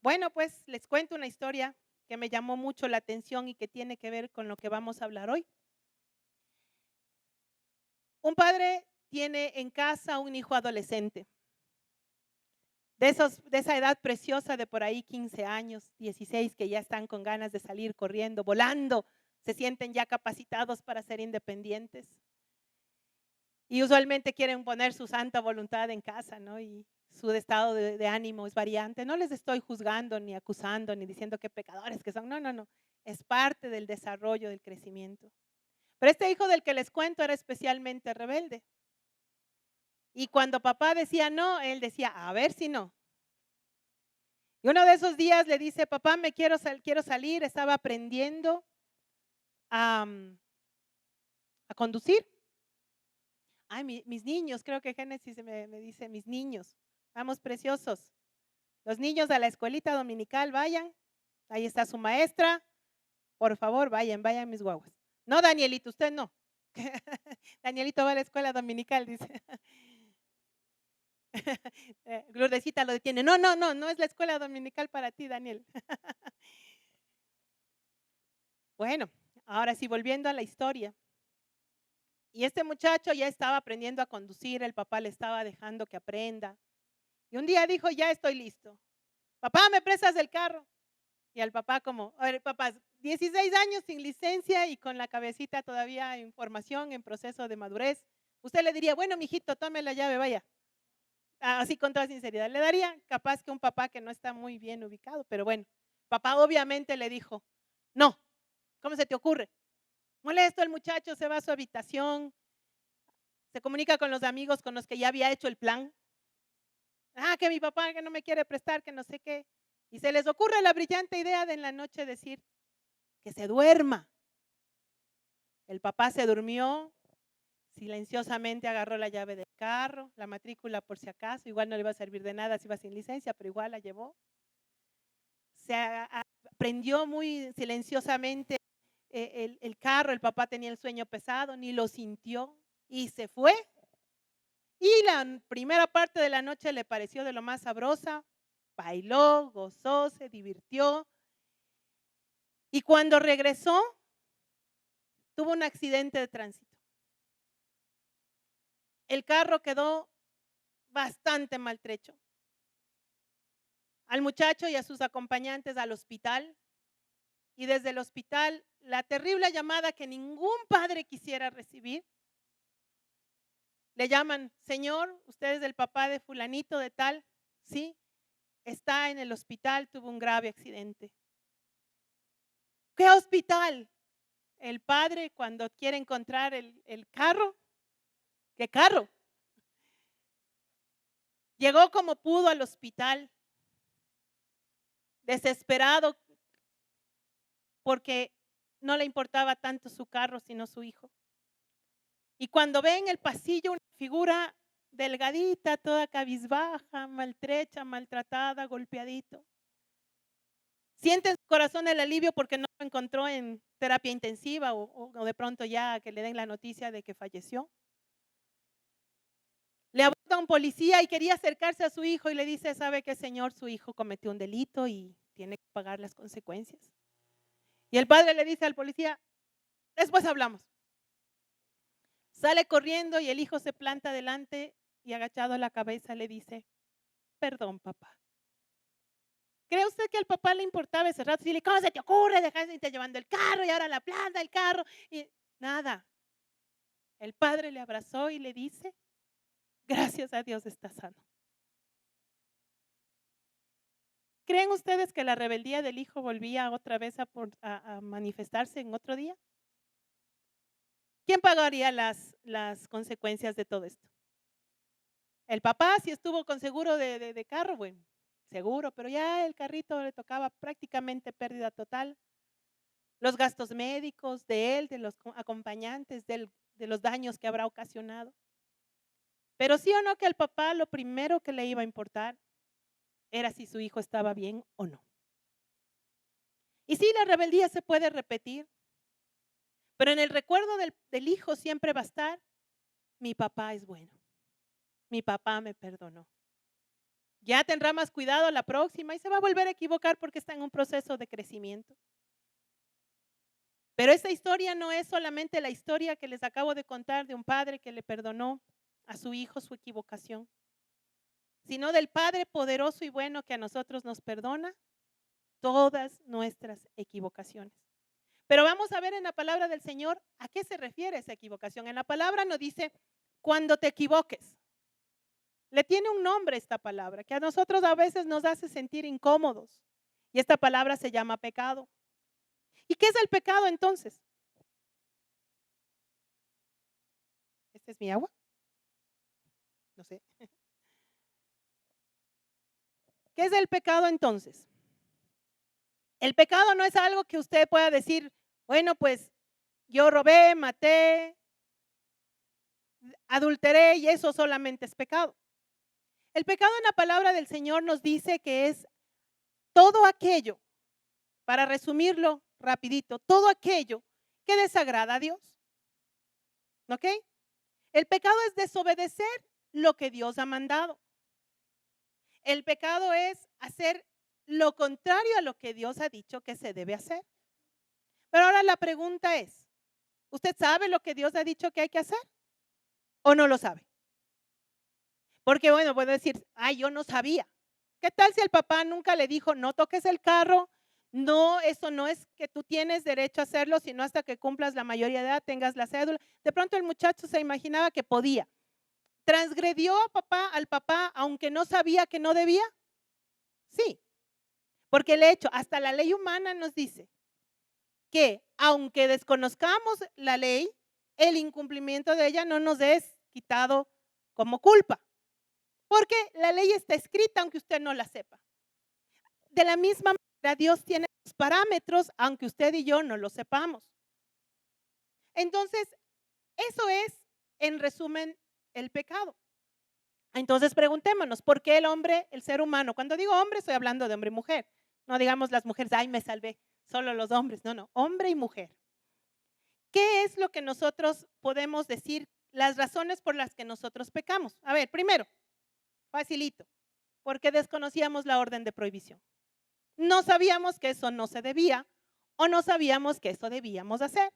Bueno, pues les cuento una historia que me llamó mucho la atención y que tiene que ver con lo que vamos a hablar hoy. Un padre tiene en casa un hijo adolescente, de esa edad preciosa de por ahí 15 años, 16, que ya están con ganas de salir corriendo, volando, se sienten ya capacitados para ser independientes. Y usualmente quieren poner su santa voluntad en casa, ¿no? Y su estado de ánimo es variante. No les estoy juzgando, ni acusando, ni diciendo qué pecadores que son. No, no, no. Es parte del desarrollo, del crecimiento. Pero este hijo del que les cuento era especialmente rebelde. Y cuando papá decía no, él decía, a ver si no. Y uno de esos días le dice, papá, quiero salir, estaba aprendiendo a, a conducir. Ay, mis niños, creo que Génesis me dice, mis niños, vamos preciosos. Los niños a la escuelita dominical, vayan. Ahí está su maestra. Por favor, vayan mis guaguas. No, Danielito, usted no. Danielito va a la escuela dominical, dice. Lourdesita lo detiene. No, no, no, no es la escuela dominical para ti, Daniel. Bueno, ahora sí, volviendo a la historia. Y este muchacho ya estaba aprendiendo a conducir, el papá le estaba dejando que aprenda. Y un día dijo, ya estoy listo. Papá, ¿me prestas el carro? Y al papá como, a ver, papás, 16 años sin licencia y con la cabecita todavía en formación, en proceso de madurez. Usted le diría, bueno, mijito, tome la llave, vaya. Así con toda sinceridad. Le daría capaz que un papá que no está muy bien ubicado, pero bueno, papá obviamente le dijo, no, ¿cómo se te ocurre? Molesto el muchacho, se va a su habitación, se comunica con los amigos con los que ya había hecho el plan. Que mi papá que no me quiere prestar, que no sé qué. Y se les ocurre la brillante idea de en la noche decir que se duerma. El papá se durmió, silenciosamente agarró la llave del carro, la matrícula por si acaso, igual no le iba a servir de nada si iba sin licencia, pero igual la llevó. Prendió muy silenciosamente el carro, el papá tenía el sueño pesado, ni lo sintió y se fue. Y la primera parte de la noche le pareció de lo más sabrosa, bailó, gozó, se divirtió. Y cuando regresó, tuvo un accidente de tránsito. El carro quedó bastante maltrecho. Al muchacho y a sus acompañantes al hospital, y desde el hospital la terrible llamada que ningún padre quisiera recibir. Le llaman, señor, usted es el papá de fulanito de tal, sí, está en el hospital, tuvo un grave accidente. ¿Qué hospital? El padre cuando quiere encontrar el carro, ¿qué carro? Llegó como pudo al hospital, desesperado porque no le importaba tanto su carro sino su hijo. Y cuando ve en el pasillo una figura delgadita, toda cabizbaja, maltrecha, maltratada, golpeadito, siente en su corazón el alivio porque no lo encontró en terapia intensiva o de pronto ya que le den la noticia de que falleció. Le aborda un policía y quería acercarse a su hijo y le dice, ¿sabe qué, señor? Su hijo cometió un delito y tiene que pagar las consecuencias. Y el padre le dice al policía, después hablamos. Sale corriendo y el hijo se planta delante y agachado la cabeza le dice, perdón, papá. ¿Cree usted que al papá le importaba ese rato? Si le, ¿cómo se te ocurre dejar de irte llevando el carro y ahora la planta, el carro? Y nada. El padre le abrazó y le dice, gracias a Dios está sano. ¿Creen ustedes que la rebeldía del hijo volvía otra vez a manifestarse en otro día? ¿Quién pagaría las consecuencias de todo esto? El papá, si estuvo con seguro de carro, bueno, seguro, pero ya el carrito le tocaba prácticamente pérdida total. Los gastos médicos de él, de los acompañantes, de los daños que habrá ocasionado. Pero sí o no que al papá lo primero que le iba a importar era si su hijo estaba bien o no. Y sí, la rebeldía se puede repetir, pero en el recuerdo del hijo siempre va a estar, mi papá es bueno, mi papá me perdonó. Ya tendrá más cuidado la próxima y se va a volver a equivocar porque está en un proceso de crecimiento. Pero esta historia no es solamente la historia que les acabo de contar de un padre que le perdonó a su hijo su equivocación, sino del Padre poderoso y bueno que a nosotros nos perdona todas nuestras equivocaciones. Pero vamos a ver en la palabra del Señor a qué se refiere esa equivocación. En la palabra nos dice, cuando te equivoques. Le tiene un nombre esta palabra, que a nosotros a veces nos hace sentir incómodos. Y esta palabra se llama pecado. ¿Y qué es el pecado entonces? ¿Este es mi agua? No sé. ¿Qué es el pecado entonces? El pecado no es algo que usted pueda decir, bueno, pues yo robé, maté, adulteré y eso solamente es pecado. El pecado en la palabra del Señor nos dice que es todo aquello, para resumirlo rapidito, todo aquello que desagrada a Dios. ¿Ok? El pecado es desobedecer lo que Dios ha mandado. El pecado es hacer lo contrario a lo que Dios ha dicho que se debe hacer. Pero ahora la pregunta es, ¿usted sabe lo que Dios ha dicho que hay que hacer o no lo sabe? Porque bueno, puedo decir, ay, yo no sabía. ¿Qué tal si el papá nunca le dijo, no toques el carro? No, eso no es que tú tienes derecho a hacerlo, sino hasta que cumplas la mayoría de edad, tengas la cédula. De pronto el muchacho se imaginaba que podía. ¿Transgredió al papá aunque no sabía que no debía? Sí, porque el hecho, hasta la ley humana nos dice que aunque desconozcamos la ley, el incumplimiento de ella no nos es quitado como culpa. Porque la ley está escrita aunque usted no la sepa. De la misma manera, Dios tiene los parámetros aunque usted y yo no lo sepamos. Entonces, eso es, en resumen, el pecado. Entonces, preguntémonos, ¿por qué el hombre, el ser humano? Cuando digo hombre, estoy hablando de hombre y mujer. No digamos las mujeres, ay, me salvé, solo los hombres. No, no, hombre y mujer. ¿Qué es lo que nosotros podemos decir, las razones por las que nosotros pecamos? A ver, primero, facilito, porque desconocíamos la orden de prohibición. No sabíamos que eso no se debía o no sabíamos que eso debíamos hacer.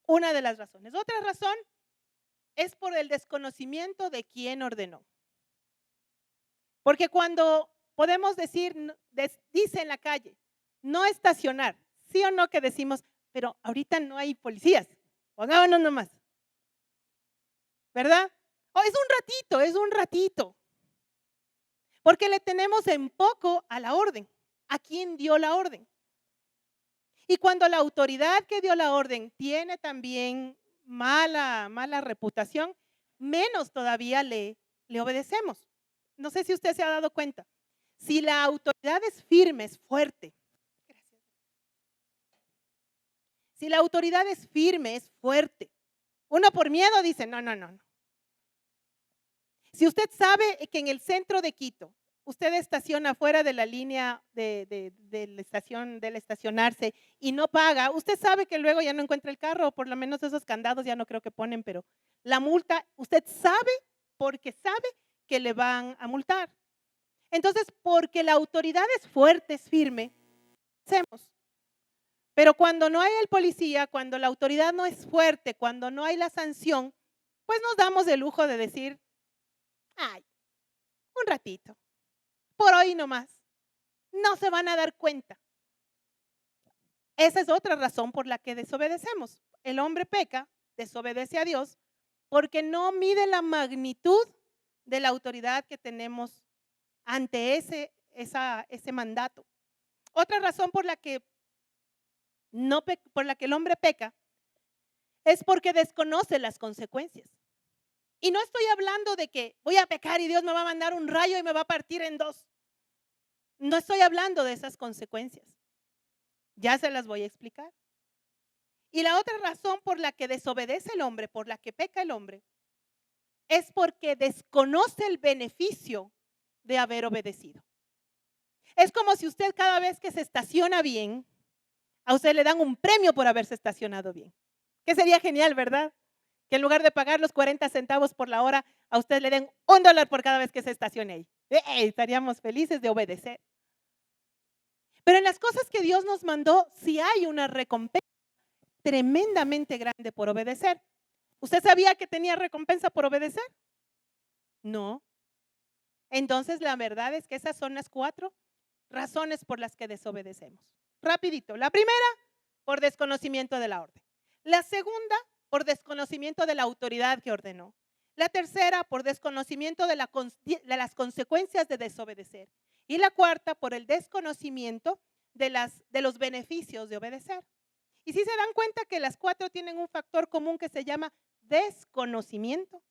Una de las razones. Otra razón es por el desconocimiento de quién ordenó. Porque cuando podemos decir, dice en la calle, no estacionar, sí o no que decimos, pero ahorita no hay policías, pongámonos nomás. ¿Verdad? Oh, es un ratito. Porque le tenemos en poco a la orden. ¿A quién dio la orden? Y cuando la autoridad que dio la orden tiene también mala reputación, menos todavía le obedecemos. No sé si usted se ha dado cuenta. Si la autoridad es firme, es fuerte. Si la autoridad es firme, es fuerte. Uno por miedo dice, no. Si usted sabe que en el centro de Quito, usted estaciona fuera de la línea de del estacionarse y no paga, usted sabe que luego ya no encuentra el carro, o por lo menos esos candados ya no creo que ponen, pero la multa, usted sabe porque sabe que le van a multar. Entonces, porque la autoridad es fuerte, es firme, hacemos. Pero cuando no hay el policía, cuando la autoridad no es fuerte, cuando no hay la sanción, pues nos damos el lujo de decir, ay, un ratito, por hoy nomás, no se van a dar cuenta. Esa es otra razón por la que desobedecemos. El hombre peca, desobedece a Dios, porque no mide la magnitud de la autoridad que tenemos ante ese mandato. Otra razón por la que el hombre peca es porque desconoce las consecuencias. Y no estoy hablando de que voy a pecar y Dios me va a mandar un rayo y me va a partir en dos. No estoy hablando de esas consecuencias. Ya se las voy a explicar. Y la otra razón por la que desobedece el hombre, por la que peca el hombre, es porque desconoce el beneficio de haber obedecido. Es como si usted cada vez que se estaciona bien, a usted le dan un premio por haberse estacionado bien. Que sería genial, ¿verdad? Que en lugar de pagar los 40 centavos por la hora, a usted le den $1 por cada vez que se estacione ahí. Estaríamos felices de obedecer. Pero en las cosas que Dios nos mandó, sí hay una recompensa tremendamente grande por obedecer. ¿Usted sabía que tenía recompensa por obedecer? No. Entonces la verdad es que esas son las 4 razones por las que desobedecemos. Rapidito. La primera, por desconocimiento de la orden. La segunda, por desconocimiento de la autoridad que ordenó. La tercera, por desconocimiento de las consecuencias de desobedecer. Y la cuarta, por el desconocimiento de los beneficios de obedecer. Y si se dan cuenta que las 4 tienen un factor común que se llama desconocimiento.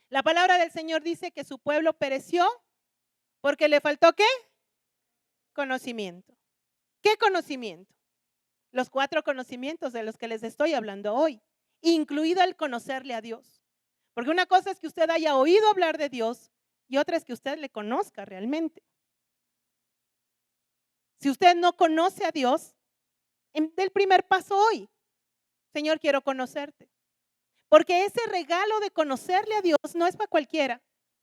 La palabra del Señor dice que su pueblo pereció porque le faltó ¿qué? Conocimiento. ¿Qué conocimiento? Los 4 conocimientos de los que les estoy hablando hoy, incluido el conocerle a Dios. Porque una cosa es que usted haya oído hablar de Dios y otra es que usted le conozca realmente. Si usted no conoce a Dios, del primer paso hoy, Señor, quiero conocerte. Porque ese regalo de conocerle a Dios no es para cualquiera,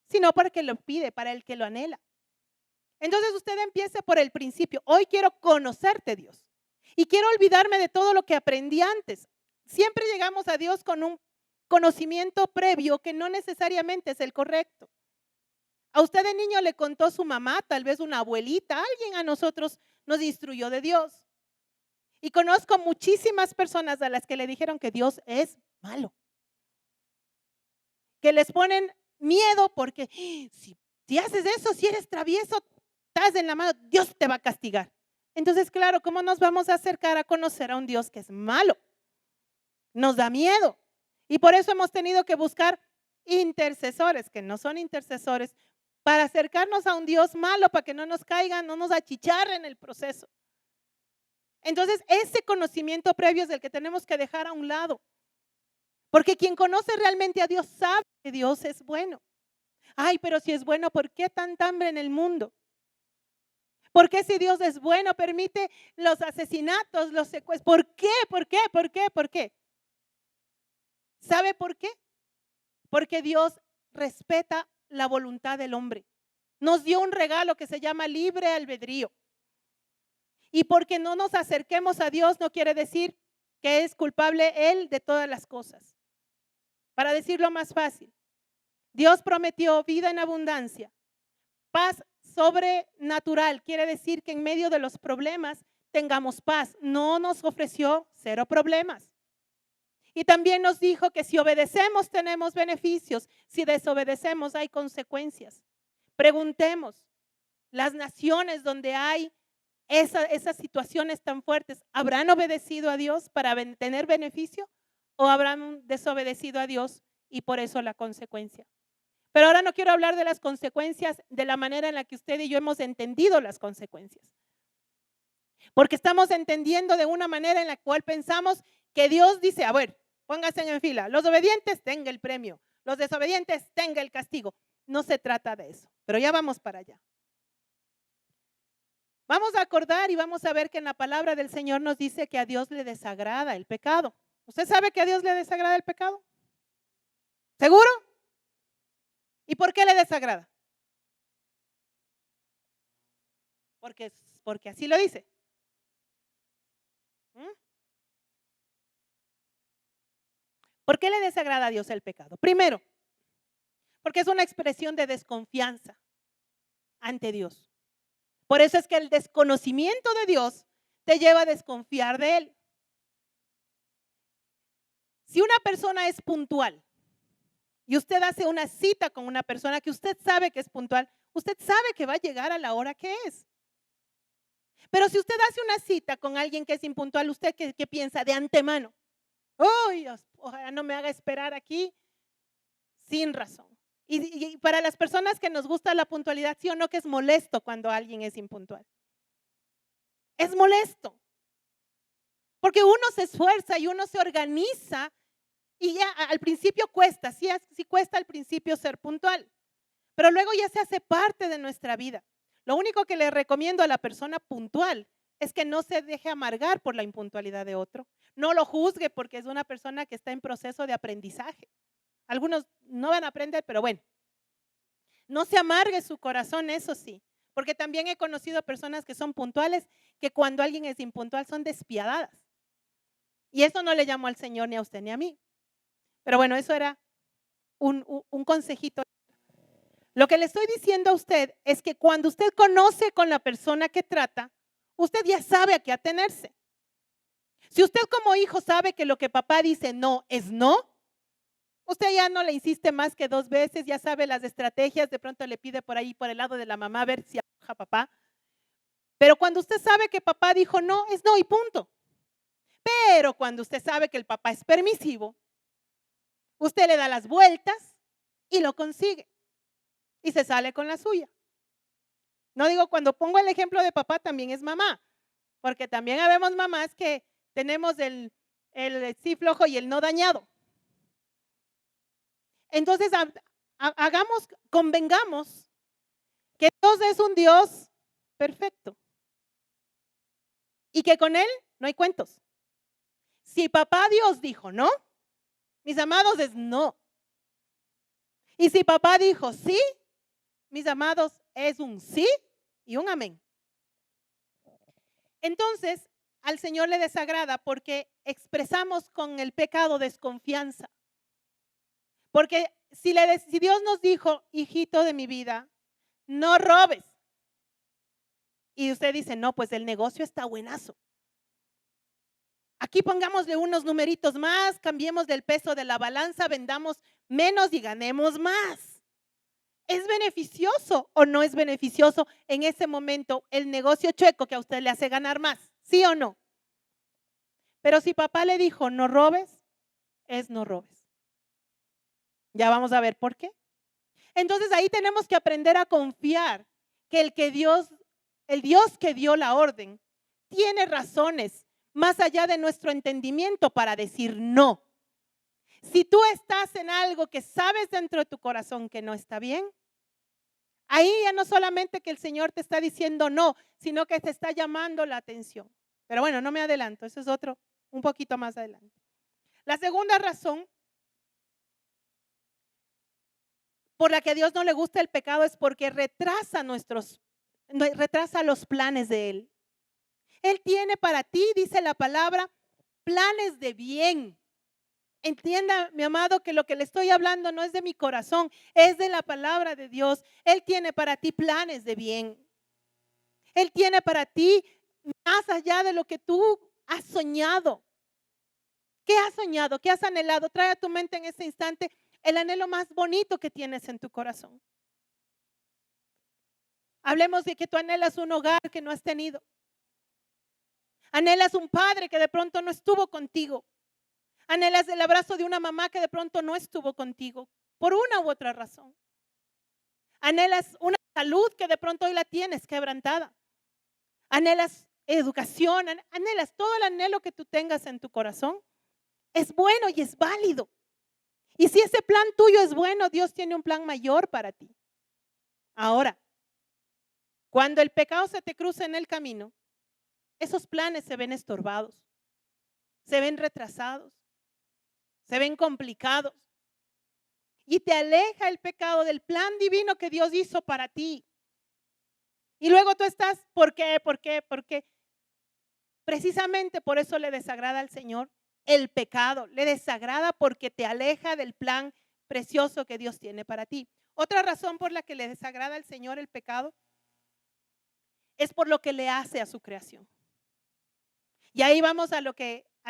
sino para el que lo pide, para el que lo anhela. Entonces usted empiece por el principio. Hoy quiero conocerte, Dios. Y quiero olvidarme de todo lo que aprendí antes. Siempre llegamos a Dios con un conocimiento previo que no necesariamente es el correcto. A usted de niño le contó su mamá, tal vez una abuelita, alguien a nosotros nos instruyó de Dios. Y conozco muchísimas personas a las que le dijeron que Dios es malo. Que les ponen miedo porque si haces eso, si eres travieso, estás en la mano, Dios te va a castigar. Entonces, claro, ¿cómo nos vamos a acercar a conocer a un Dios que es malo? Nos da miedo. Y por eso hemos tenido que buscar intercesores, que no son intercesores, para acercarnos a un Dios malo, para que no nos caigan, no nos achicharren el proceso. Entonces, ese conocimiento previo es el que tenemos que dejar a un lado. Porque quien conoce realmente a Dios sabe que Dios es bueno. Ay, pero si es bueno, ¿por qué tanta hambre en el mundo? ¿Por qué si Dios es bueno permite los asesinatos, los secuestros? ¿Por qué? ¿Por qué? ¿Por qué? ¿Por qué? ¿Sabe por qué? Porque Dios respeta la voluntad del hombre. Nos dio un regalo que se llama libre albedrío. Y porque no nos acerquemos a Dios no quiere decir que es culpable Él de todas las cosas. Para decirlo más fácil, Dios prometió vida en abundancia, paz sobrenatural. Quiere decir que en medio de los problemas tengamos paz. No nos ofreció 0 problemas. Y también nos dijo que si obedecemos tenemos beneficios, si desobedecemos hay consecuencias. Preguntemos, las naciones donde hay esas situaciones tan fuertes, ¿habrán obedecido a Dios para tener beneficio o habrán desobedecido a Dios y por eso la consecuencia? Pero ahora no quiero hablar de las consecuencias de la manera en la que usted y yo hemos entendido las consecuencias. Porque estamos entendiendo de una manera en la cual pensamos que Dios dice, a ver, pónganse en fila, los obedientes tengan el premio, los desobedientes tengan el castigo. No se trata de eso, pero ya vamos para allá. Vamos a acordar y vamos a ver que en la palabra del Señor nos dice que a Dios le desagrada el pecado. ¿Usted sabe que a Dios le desagrada el pecado? ¿Seguro? ¿Y por qué le desagrada? Porque así lo dice. ¿Por qué le desagrada a Dios el pecado? Primero, porque es una expresión de desconfianza ante Dios. Por eso es que el desconocimiento de Dios te lleva a desconfiar de Él. Si una persona es puntual y usted hace una cita con una persona que usted sabe que es puntual, usted sabe que va a llegar a la hora que es. Pero si usted hace una cita con alguien que es impuntual, ¿usted qué piensa de antemano? ¡Oh, Dios! Ojalá no me haga esperar aquí sin razón. Y para las personas que nos gusta la puntualidad, sí o no que es molesto cuando alguien es impuntual. Es molesto. Porque uno se esfuerza y uno se organiza y ya al principio cuesta, sí cuesta al principio ser puntual, pero luego ya se hace parte de nuestra vida. Lo único que le recomiendo a la persona puntual es que no se deje amargar por la impuntualidad de otro. No lo juzgue porque es una persona que está en proceso de aprendizaje. Algunos no van a aprender, pero bueno. No se amargue su corazón, eso sí, porque también he conocido personas que son puntuales, que cuando alguien es impuntual son despiadadas. Y eso no le llamó al Señor ni a usted ni a mí. Pero bueno, eso era un consejito. Lo que le estoy diciendo a usted es que cuando usted conoce con la persona que trata, usted ya sabe a qué atenerse. Si usted como hijo sabe que lo que papá dice no es no, usted ya no le insiste más que 2 veces, ya sabe las estrategias, de pronto le pide por ahí, por el lado de la mamá, a ver si aloja a papá. Pero cuando usted sabe que papá dijo no, es no y punto. Pero cuando usted sabe que el papá es permisivo, usted le da las vueltas y lo consigue. Y se sale con la suya. No digo, cuando pongo el ejemplo de papá, también es mamá. Porque también habemos mamás que tenemos el sí flojo y el no dañado. Entonces, convengamos que Dios es un Dios perfecto y que con Él no hay cuentos. Si papá Dios dijo no, mis amados, es no. Y si papá dijo sí, mis amados, es un sí y un amén. Entonces, al Señor le desagrada porque expresamos con el pecado desconfianza. Porque si Dios nos dijo, hijito de mi vida, no robes. Y usted dice, no, pues el negocio está buenazo. Aquí pongámosle unos numeritos más, cambiemos del peso de la balanza, vendamos menos y ganemos más. ¿Es beneficioso o no es beneficioso en ese momento el negocio chueco que a usted le hace ganar más? ¿Sí o no? Pero si papá le dijo, no robes, es no robes. Ya vamos a ver por qué. Entonces ahí tenemos que aprender a confiar que el Dios que dio la orden, tiene razones más allá de nuestro entendimiento para decir no. Si tú estás en algo que sabes dentro de tu corazón que no está bien, ahí ya no solamente que el Señor te está diciendo no, sino que te está llamando la atención. Pero bueno, no me adelanto, eso es otro, un poquito más adelante. La segunda razón por la que a Dios no le gusta el pecado es porque retrasa los planes de Él. Él tiene para ti, dice la palabra, planes de bien. Entienda, mi amado, que lo que le estoy hablando no es de mi corazón, es de la palabra de Dios. Él tiene para ti planes de bien. Él tiene para ti más allá de lo que tú has soñado. ¿Qué has soñado? ¿Qué has anhelado? Trae a tu mente en este instante el anhelo más bonito que tienes en tu corazón. Hablemos de que tú anhelas un hogar que no has tenido. Anhelas un padre que de pronto no estuvo contigo. Anhelas el abrazo de una mamá que de pronto no estuvo contigo por una u otra razón. Anhelas una salud que de pronto hoy la tienes quebrantada. Anhelas educación, anhelas todo el anhelo que tú tengas en tu corazón. Es bueno y es válido. Y si ese plan tuyo es bueno, Dios tiene un plan mayor para ti. Ahora, cuando el pecado se te cruza en el camino, esos planes se ven estorbados, se ven retrasados, se ven complicados. Y te aleja el pecado del plan divino que Dios hizo para ti. Y luego tú estás, ¿por qué? ¿Por qué? Porque precisamente por eso le desagrada al Señor el pecado. Le desagrada porque te aleja del plan precioso que Dios tiene para ti. Otra razón por la que le desagrada al Señor el pecado es por lo que le hace a su creación. Y ahí vamos a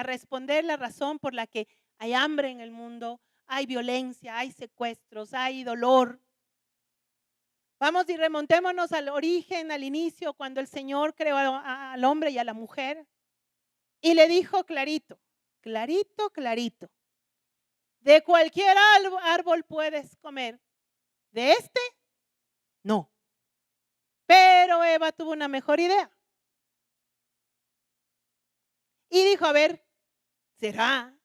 responder la razón por la que hay hambre en el mundo, hay violencia, hay secuestros, hay dolor. Vamos y remontémonos al origen, al inicio, cuando el Señor creó al hombre y a la mujer. Y le dijo clarito, clarito, clarito, de cualquier árbol puedes comer, de este, no. Pero Eva tuvo una mejor idea. Y dijo, a ver, ¿será?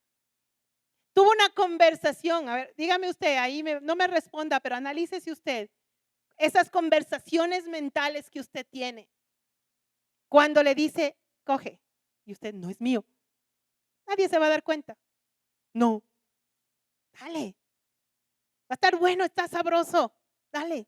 Tuvo una conversación, a ver, dígame usted, ahí no me responda, pero analícese usted esas conversaciones mentales que usted tiene. Cuando le dice, coge, y usted, no es mío. Nadie se va a dar cuenta. No. Dale. Va a estar bueno, está sabroso. Dale.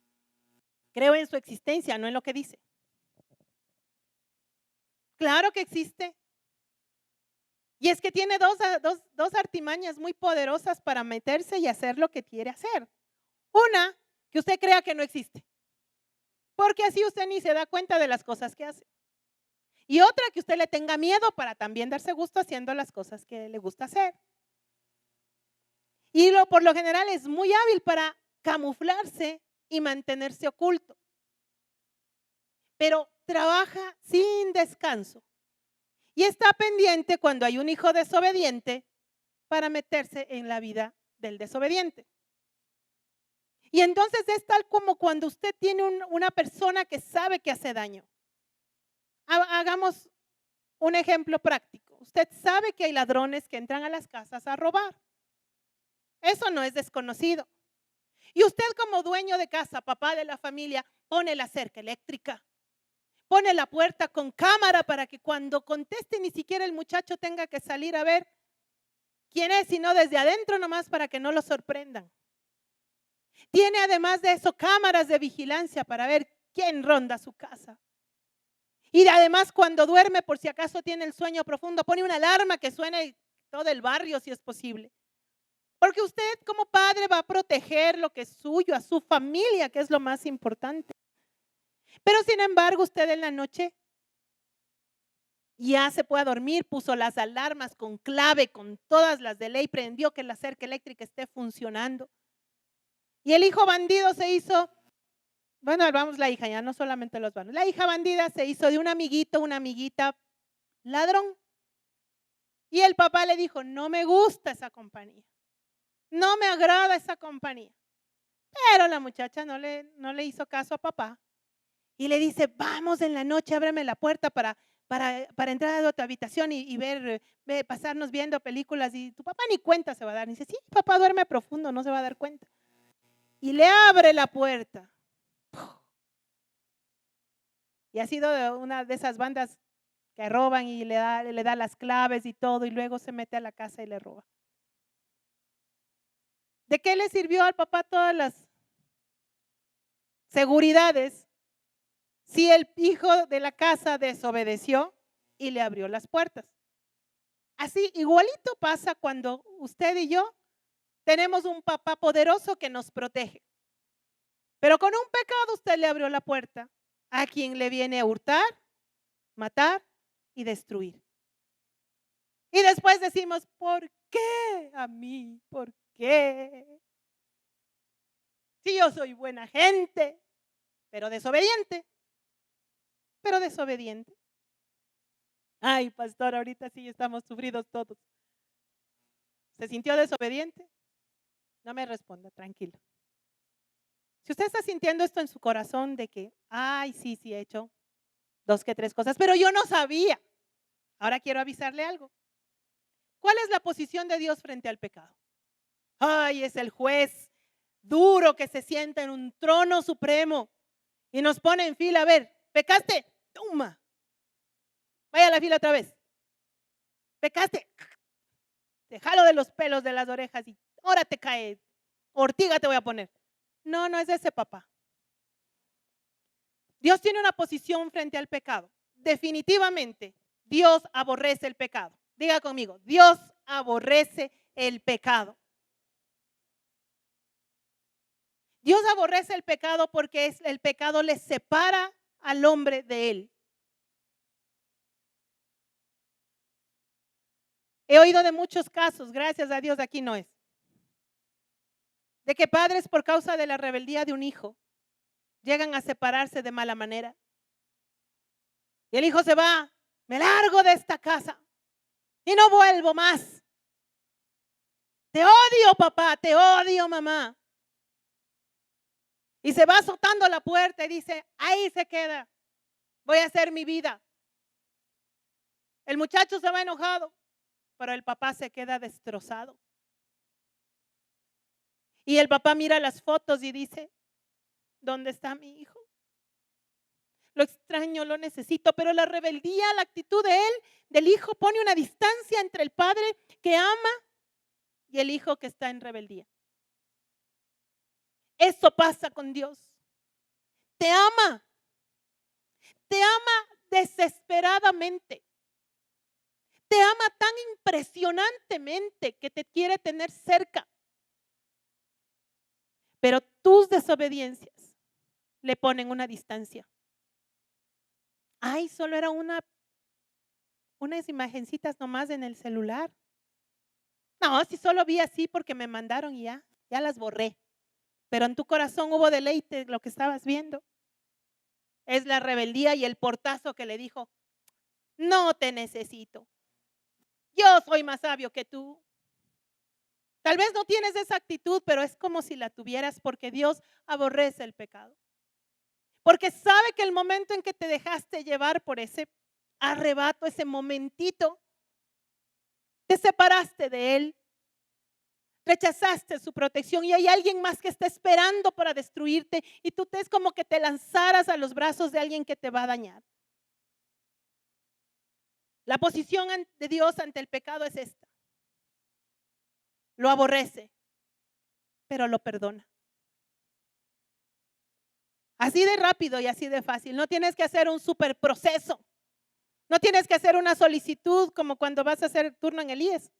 Creo en su existencia, no en lo que dice. Claro que existe. Y es que tiene dos artimañas muy poderosas para meterse y hacer lo que quiere hacer. Una, que usted crea que no existe, porque así usted ni se da cuenta de las cosas que hace. Y otra, que usted le tenga miedo para también darse gusto haciendo las cosas que le gusta hacer. Y por lo general es muy hábil para camuflarse y mantenerse oculto. Pero trabaja sin descanso. Y está pendiente cuando hay un hijo desobediente para meterse en la vida del desobediente. Y entonces es tal como cuando usted tiene una persona que sabe que hace daño. Hagamos un ejemplo práctico. Usted sabe que hay ladrones que entran a las casas a robar. Eso no es desconocido. Y usted como dueño de casa, papá de la familia, pone la cerca eléctrica. Pone la puerta con cámara para que cuando conteste ni siquiera el muchacho tenga que salir a ver quién es, sino desde adentro nomás para que no lo sorprendan. Tiene además de eso cámaras de vigilancia para ver quién ronda su casa. Y además cuando duerme, por si acaso tiene el sueño profundo, pone una alarma que suene todo el barrio si es posible. Porque usted como padre va a proteger lo que es suyo, a su familia, que es lo más importante. Pero sin embargo, usted en la noche ya se puede dormir, puso las alarmas con clave, con todas las de ley, prendió que la cerca eléctrica esté funcionando. Y el hijo bandido se hizo, bueno, vamos la hija, ya no solamente los varones, la hija bandida se hizo de un amiguito, una amiguita ladrón. Y el papá le dijo, no me gusta esa compañía, no me agrada esa compañía. Pero la muchacha no le hizo caso a papá. Y le dice, vamos en la noche, ábreme la puerta para entrar a tu habitación y ver, pasarnos viendo películas. Y tu papá ni cuenta se va a dar. Y dice, sí, papá duerme profundo, no se va a dar cuenta. Y le abre la puerta. Y ha sido una de esas bandas que roban y le da las claves y todo, y luego se mete a la casa y le roba. ¿De qué le sirvió al papá todas las seguridades si el hijo de la casa desobedeció y le abrió las puertas? Así igualito pasa cuando usted y yo tenemos un papá poderoso que nos protege. Pero con un pecado usted le abrió la puerta a quien le viene a hurtar, matar y destruir. Y después decimos, ¿por qué a mí? ¿Por qué? Si yo soy buena gente, pero desobediente. Ay, pastor, ahorita sí estamos sufridos todos. ¿Se sintió desobediente? No me responda, tranquilo. Si usted está sintiendo esto en su corazón de que, ay, sí, he hecho 2 que 3 cosas, pero yo no sabía. Ahora quiero avisarle algo. ¿Cuál es la posición de Dios frente al pecado? Ay, es el juez duro que se sienta en un trono supremo y nos pone en fila. A ver, ¿pecaste? Toma. Vaya a la fila otra vez. ¿Pecaste? Te jalo de los pelos de las orejas y ahora te cae. Ortiga te voy a poner. No, no es ese papá. Dios tiene una posición frente al pecado. Definitivamente, Dios aborrece el pecado. Diga conmigo, Dios aborrece el pecado. Dios aborrece el pecado porque el pecado le separa al hombre de él. He oído de muchos casos, gracias a Dios aquí no es, de que padres por causa de la rebeldía de un hijo llegan a separarse de mala manera. Y el hijo se va, me largo de esta casa y no vuelvo más. Te odio, papá, te odio, mamá. Y se va azotando la puerta y dice, ahí se queda, voy a hacer mi vida. El muchacho se va enojado, pero el papá se queda destrozado. Y el papá mira las fotos y dice, ¿dónde está mi hijo? Lo extraño, lo necesito, pero la rebeldía, la actitud de él, del hijo, pone una distancia entre el padre que ama y el hijo que está en rebeldía. Eso pasa con Dios. te ama desesperadamente, te ama tan impresionantemente que te quiere tener cerca. Pero tus desobediencias le ponen una distancia. Ay, solo era unas imagencitas nomás en el celular. No, si solo vi así porque me mandaron y ya las borré. Pero en tu corazón hubo deleite lo que estabas viendo. Es la rebeldía y el portazo que le dijo, no te necesito. Yo soy más sabio que tú. Tal vez no tienes esa actitud, pero es como si la tuvieras porque Dios aborrece el pecado. Porque sabe que el momento en que te dejaste llevar por ese arrebato, ese momentito, te separaste de Él, rechazaste su protección y hay alguien más que está esperando para destruirte y tú te es como que te lanzaras a los brazos de alguien que te va a dañar. La posición de Dios ante el pecado es esta. Lo aborrece, pero lo perdona. Así de rápido y así de fácil. No tienes que hacer un super proceso. No tienes que hacer una solicitud como cuando vas a hacer turno en el IES.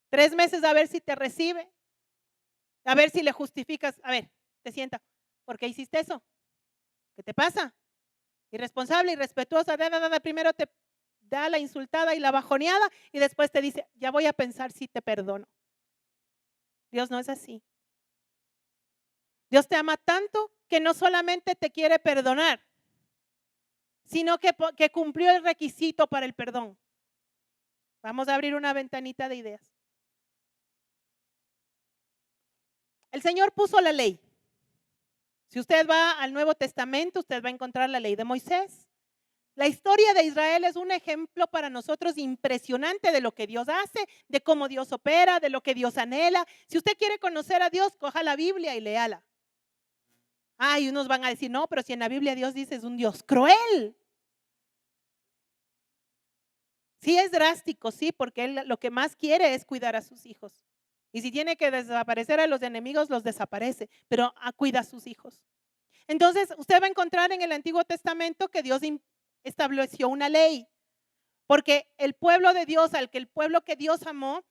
3 meses a ver si te recibe. A ver si le justificas. A ver, te sienta. ¿Por qué hiciste eso? ¿Qué te pasa? Irresponsable, irrespetuosa. Primero te da la insultada y la bajoneada y después te dice, ya voy a pensar si te perdono. Dios no es así. Dios te ama tanto que no solamente te quiere perdonar, sino que cumplió el requisito para el perdón. Vamos a abrir una ventanita de ideas. El Señor puso la ley. Si usted va al Nuevo Testamento, usted va a encontrar la ley de Moisés. La historia de Israel es un ejemplo para nosotros impresionante de lo que Dios hace, de cómo Dios opera, de lo que Dios anhela. Si usted quiere conocer a Dios, coja la Biblia y léala. Y unos van a decir, no, pero si en la Biblia Dios dice es un Dios cruel. Sí es drástico, sí, porque Él lo que más quiere es cuidar a sus hijos. Y si tiene que desaparecer a los enemigos, los desaparece, pero cuida a sus hijos. Entonces, usted va a encontrar en el Antiguo Testamento que Dios estableció una ley, porque el pueblo de Dios, el pueblo que Dios amó,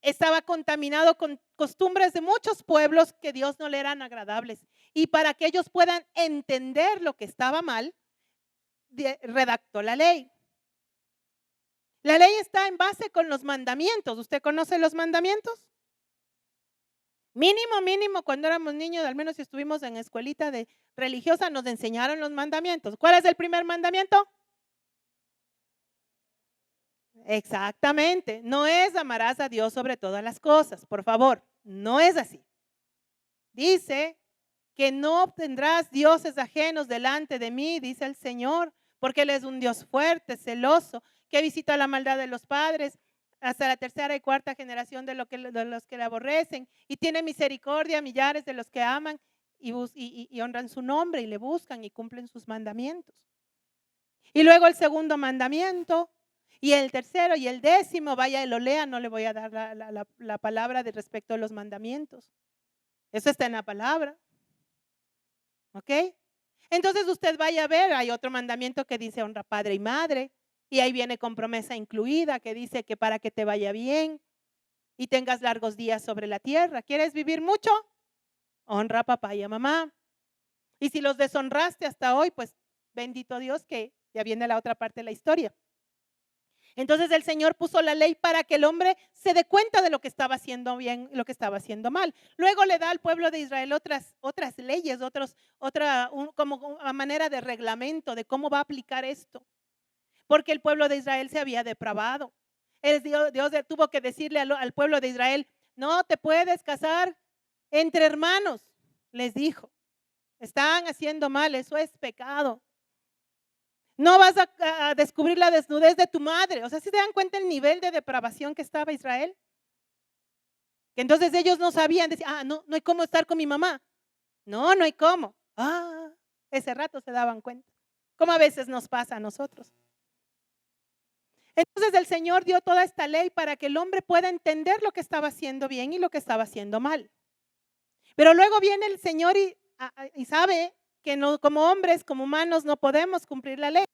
estaba contaminado con costumbres de muchos pueblos que Dios no le eran agradables. Y para que ellos puedan entender lo que estaba mal, redactó la ley. La ley está en base con los mandamientos. ¿Usted conoce los mandamientos? Mínimo, cuando éramos niños, al menos si estuvimos en escuelita de religiosa, nos enseñaron los mandamientos. ¿Cuál es el primer mandamiento? Exactamente. No es amarás a Dios sobre todas las cosas, por favor. No es así. Dice que no obtendrás dioses ajenos delante de mí, dice el Señor, porque Él es un Dios fuerte, celoso, que visita la maldad de los padres hasta la tercera y cuarta generación de los que le aborrecen y tiene misericordia a millares de los que aman y honran su nombre y le buscan y cumplen sus mandamientos. Y luego el segundo mandamiento y el tercero y el 10º, vaya y lo lea, no le voy a dar la palabra de respecto a los mandamientos. Eso está en la palabra. ¿Ok? Entonces usted vaya a ver, hay otro mandamiento que dice honra padre y madre, y ahí viene con promesa incluida que dice que para que te vaya bien y tengas largos días sobre la tierra. ¿Quieres vivir mucho? Honra a papá y a mamá. Y si los deshonraste hasta hoy, pues bendito Dios que ya viene la otra parte de la historia. Entonces el Señor puso la ley para que el hombre se dé cuenta de lo que estaba haciendo bien y lo que estaba haciendo mal. Luego le da al pueblo de Israel otras leyes, como una manera de reglamento de cómo va a aplicar esto. Porque el pueblo de Israel se había depravado. Dios tuvo que decirle al pueblo de Israel, no te puedes casar entre hermanos, les dijo. Están haciendo mal, eso es pecado. No vas a descubrir la desnudez de tu madre. O sea, ¿sí se dan cuenta el nivel de depravación que estaba Israel? Que entonces ellos no sabían decir, no hay cómo estar con mi mamá. No hay cómo. Ese rato se daban cuenta. Como a veces nos pasa a nosotros. Entonces el Señor dio toda esta ley para que el hombre pueda entender lo que estaba haciendo bien y lo que estaba haciendo mal. Pero luego viene el Señor y sabe que no, como hombres, como humanos, no podemos cumplir la ley.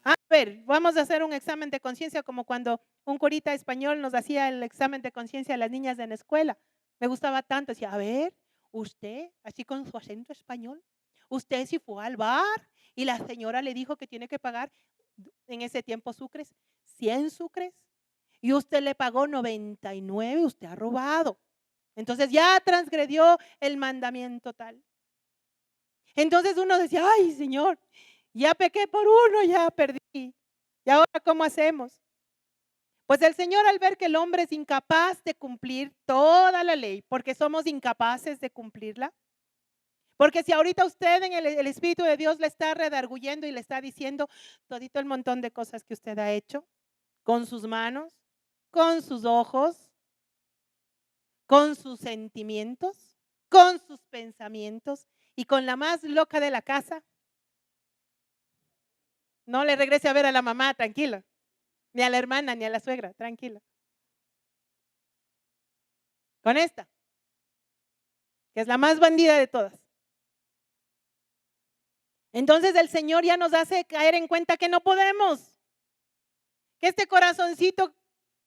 A ver, vamos a hacer un examen de conciencia como cuando un curita español nos hacía el examen de conciencia a las niñas en la escuela. Me gustaba tanto, decía, a ver, usted, así con su acento español, usted si fue al bar y la señora le dijo que tiene que pagar en ese tiempo sucres, 100 sucres, y usted le pagó 99, usted ha robado. Entonces ya transgredió el mandamiento tal. Entonces uno decía, ay Señor, ya pequé por uno, ya perdí. ¿Y ahora cómo hacemos? Pues el Señor, al ver que el hombre es incapaz de cumplir toda la ley, porque somos incapaces de cumplirla, porque si ahorita usted en el Espíritu de Dios le está redarguyendo y le está diciendo todito el montón de cosas que usted ha hecho, con sus manos, con sus ojos, con sus sentimientos, con sus pensamientos y con la más loca de la casa, no le regrese a ver a la mamá, tranquila, ni a la hermana, ni a la suegra, tranquila. Con esta, que es la más bandida de todas. Entonces el Señor ya nos hace caer en cuenta que no podemos, que este corazoncito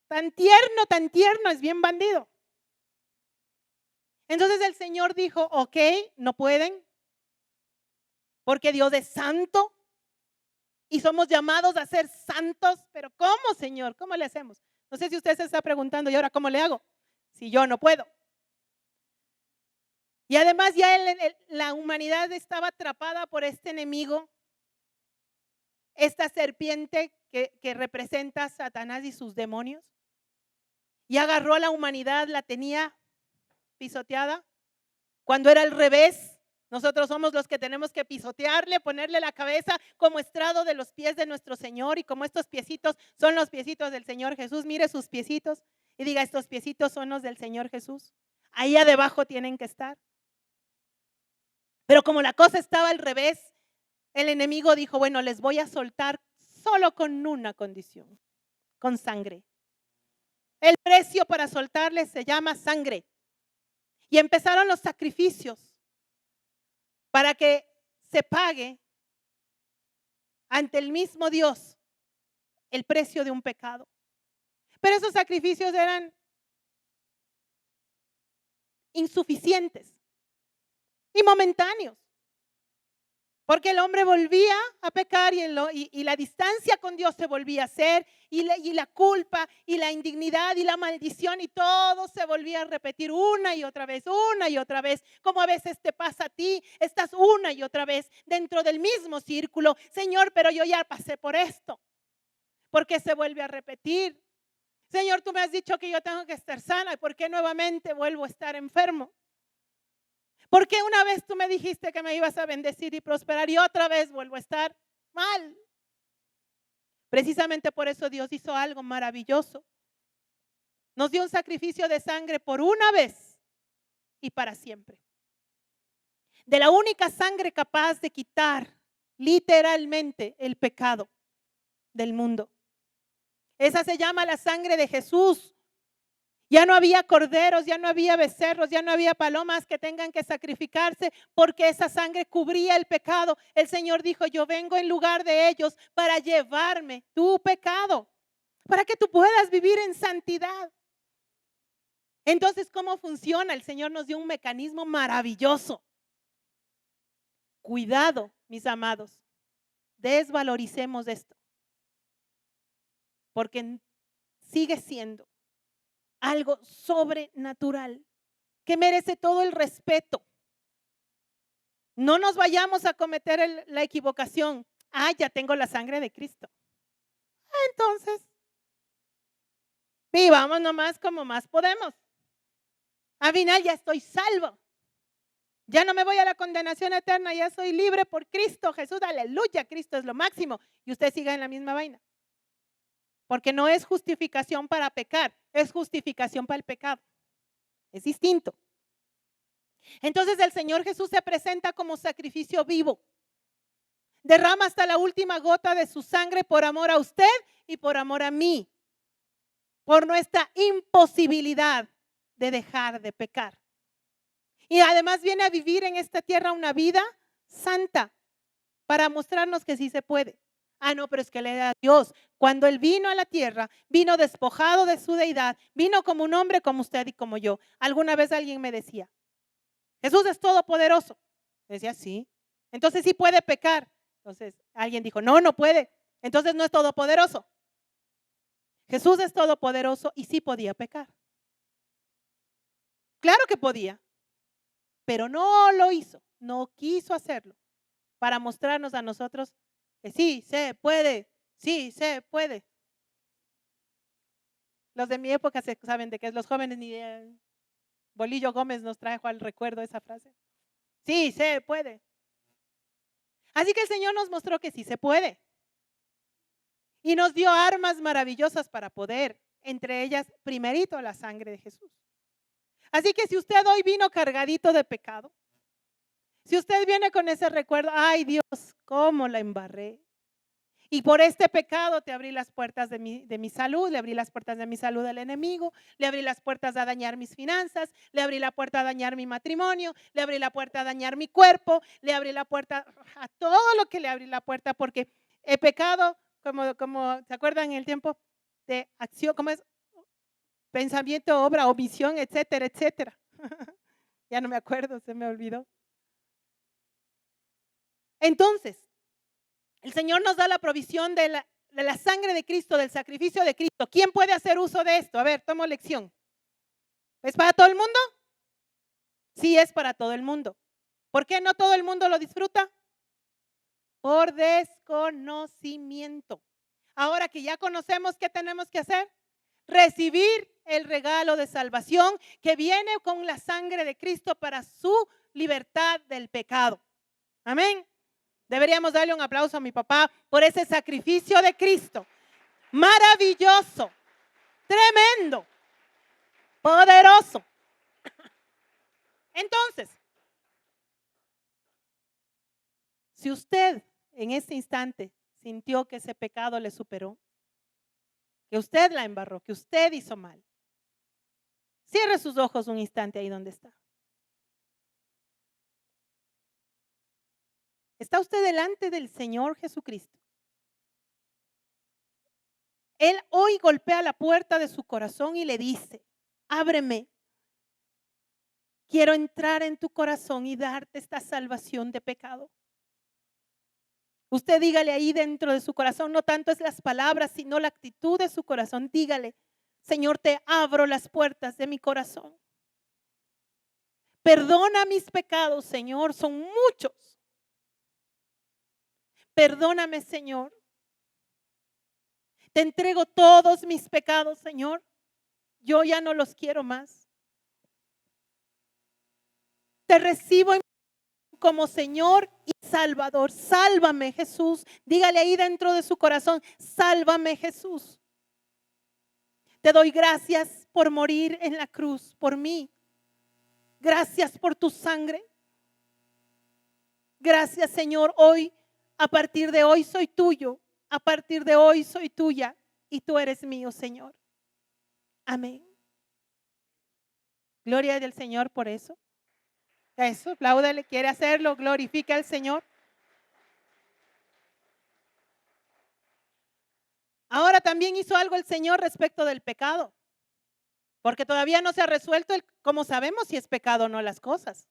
tan tierno es bien bandido. Entonces el Señor dijo, ok, no pueden, porque Dios es santo y somos llamados a ser santos, pero ¿cómo, Señor? ¿Cómo le hacemos? No sé si usted se está preguntando, ¿y ahora cómo le hago? Si yo no puedo. Y además ya la humanidad estaba atrapada por este enemigo, esta serpiente que representa a Satanás y sus demonios. Y agarró a la humanidad, la tenía pisoteada. Cuando era al revés, nosotros somos los que tenemos que pisotearle, ponerle la cabeza como estrado de los pies de nuestro Señor. Y como estos piecitos son los piecitos del Señor Jesús, mire sus piecitos y diga, estos piecitos son los del Señor Jesús. Ahí abajo tienen que estar. Pero como la cosa estaba al revés, el enemigo dijo, bueno, les voy a soltar solo con una condición, con sangre. El precio para soltarles se llama sangre. Y empezaron los sacrificios para que se pague ante el mismo Dios el precio de un pecado. Pero esos sacrificios eran insuficientes y momentáneos. Porque el hombre volvía a pecar y la distancia con Dios se volvía a hacer y la culpa y la indignidad y la maldición y todo se volvía a repetir una y otra vez, como a veces te pasa a ti, estás una y otra vez dentro del mismo círculo. Señor, pero yo ya pasé por esto, ¿por qué se vuelve a repetir? Señor, tú me has dicho que yo tengo que estar sana, ¿por qué nuevamente vuelvo a estar enfermo? ¿Por qué una vez tú me dijiste que me ibas a bendecir y prosperar y otra vez vuelvo a estar mal? Precisamente por eso Dios hizo algo maravilloso. Nos dio un sacrificio de sangre por una vez y para siempre. De la única sangre capaz de quitar literalmente el pecado del mundo. Esa se llama la sangre de Jesús. Ya no había corderos, ya no había becerros, ya no había palomas que tengan que sacrificarse porque esa sangre cubría el pecado. El Señor dijo, yo vengo en lugar de ellos para llevarme tu pecado, para que tú puedas vivir en santidad. Entonces, ¿cómo funciona? El Señor nos dio un mecanismo maravilloso. Cuidado, mis amados, desvaloricemos esto, porque sigue siendo algo sobrenatural que merece todo el respeto. No nos vayamos a cometer la equivocación. Ya tengo la sangre de Cristo. Entonces, vivamos nomás como más podemos. Al final ya estoy salvo. Ya no me voy a la condenación eterna, ya soy libre por Cristo Jesús. Aleluya, Cristo es lo máximo. Y usted siga en la misma vaina. Porque no es justificación para pecar, es justificación para el pecado. Es distinto. Entonces el Señor Jesús se presenta como sacrificio vivo. Derrama hasta la última gota de su sangre por amor a usted y por amor a mí. Por nuestra imposibilidad de dejar de pecar. Y además viene a vivir en esta tierra una vida santa, para mostrarnos que sí se puede. Ah, no, pero es que Él era Dios. Cuando Él vino a la tierra, vino despojado de su deidad, vino como un hombre como usted y como yo. Alguna vez alguien me decía, Jesús es todopoderoso. Decía, sí. Entonces sí puede pecar. Entonces alguien dijo, no, no puede. Entonces no es todopoderoso. Jesús es todopoderoso y sí podía pecar. Claro que podía, pero no lo hizo, no quiso hacerlo para mostrarnos a nosotros que sí se puede, sí se puede. Los de mi época saben de qué es, los jóvenes ni idea. Bolillo Gómez nos trajo al recuerdo esa frase. Sí se puede. Así que el Señor nos mostró que sí se puede. Y nos dio armas maravillosas para poder, entre ellas, primerito, la sangre de Jesús. Así que si usted hoy vino cargadito de pecado, si usted viene con ese recuerdo, ay Dios, cómo la embarré. Y por este pecado te abrí las puertas de mi salud, le abrí las puertas de mi salud al enemigo, le abrí las puertas a dañar mis finanzas, le abrí la puerta a dañar mi matrimonio, le abrí la puerta a dañar mi cuerpo, le abrí la puerta a todo lo que le abrí la puerta, porque el pecado, como ¿se acuerdan en el tiempo de acción? ¿Cómo es? Pensamiento, obra, omisión, etcétera, etcétera. Ya no me acuerdo, se me olvidó. Entonces, el Señor nos da la provisión de la sangre de Cristo, del sacrificio de Cristo. ¿Quién puede hacer uso de esto? A ver, tomo lección. ¿Es para todo el mundo? Sí, es para todo el mundo. ¿Por qué no todo el mundo lo disfruta? Por desconocimiento. Ahora que ya conocemos, ¿qué tenemos que hacer? Recibir el regalo de salvación que viene con la sangre de Cristo para su libertad del pecado. Amén. Deberíamos darle un aplauso a mi papá por ese sacrificio de Cristo. Maravilloso, tremendo, poderoso. Entonces, si usted en este instante sintió que ese pecado le superó, que usted la embarró, que usted hizo mal, cierre sus ojos un instante ahí donde está. ¿Está usted delante del Señor Jesucristo? Él hoy golpea la puerta de su corazón y le dice, ábreme. Quiero entrar en tu corazón y darte esta salvación de pecado. Usted dígale ahí dentro de su corazón, no tanto es las palabras, sino la actitud de su corazón. Dígale, Señor, te abro las puertas de mi corazón. Perdona mis pecados, Señor, son muchos. Perdóname, Señor. Te entrego todos mis pecados, Señor. Yo ya no los quiero más. Te recibo como Señor y Salvador. Sálvame, Jesús. Dígale ahí dentro de su corazón, sálvame, Jesús. Te doy gracias por morir en la cruz por mí. Gracias por tu sangre. Gracias, Señor. Hoy, a partir de hoy soy tuyo. A partir de hoy soy tuya y tú eres mío, Señor. Amén. Gloria del Señor por eso. Eso, apláudale, quiere hacerlo, glorifica al Señor. Ahora también hizo algo el Señor respecto del pecado, porque todavía no se ha resuelto cómo sabemos si es pecado o no las cosas.